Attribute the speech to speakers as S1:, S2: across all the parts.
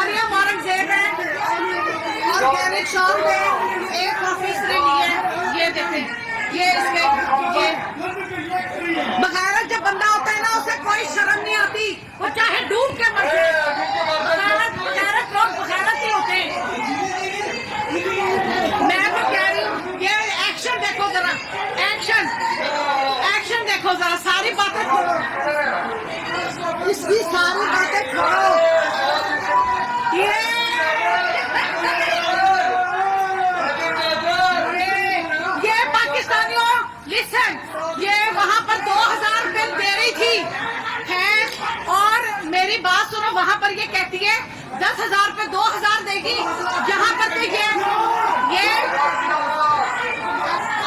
S1: मरियम औरंगजेब है organic shop में एक ऑफिस ने लिए। ये देखें, ये इसमें ये बगैरत जब बंदा होता है ना उसे कोई शर्म नहीं आती, वो चाहे डूब के मर जाए। बगैरत लोग बगैरत ही होते हैं। मैं तो कह रही हूँ ये एक्शन देखो जरा, एक्शन देखो जरा, सारी बातें छोड़ो, इसकी सारी बातें छोड़ो। ये पाकिस्तानियों लिसन, ये वहां पर 2000 बिल दे रही थी है, और मेरी बात सुनो, वहां पर ये कहती है 10,000 पे 2000 देगी, यहाँ पर तो ये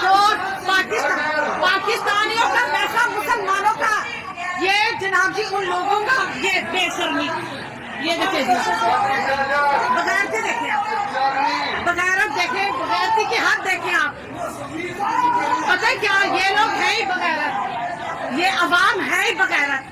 S1: तो पाकिस्तानियों का पैसा मुसलमानों का, ये जनाब जी उन लोगों का, ये बेशर्मी। ये देखिए बगैरती देखें आप, बगैरत देखें, बगैरती की हद देखें आप। पता है क्या, ये लोग है ही बगैरत, ये अवाम है ही बगैरत।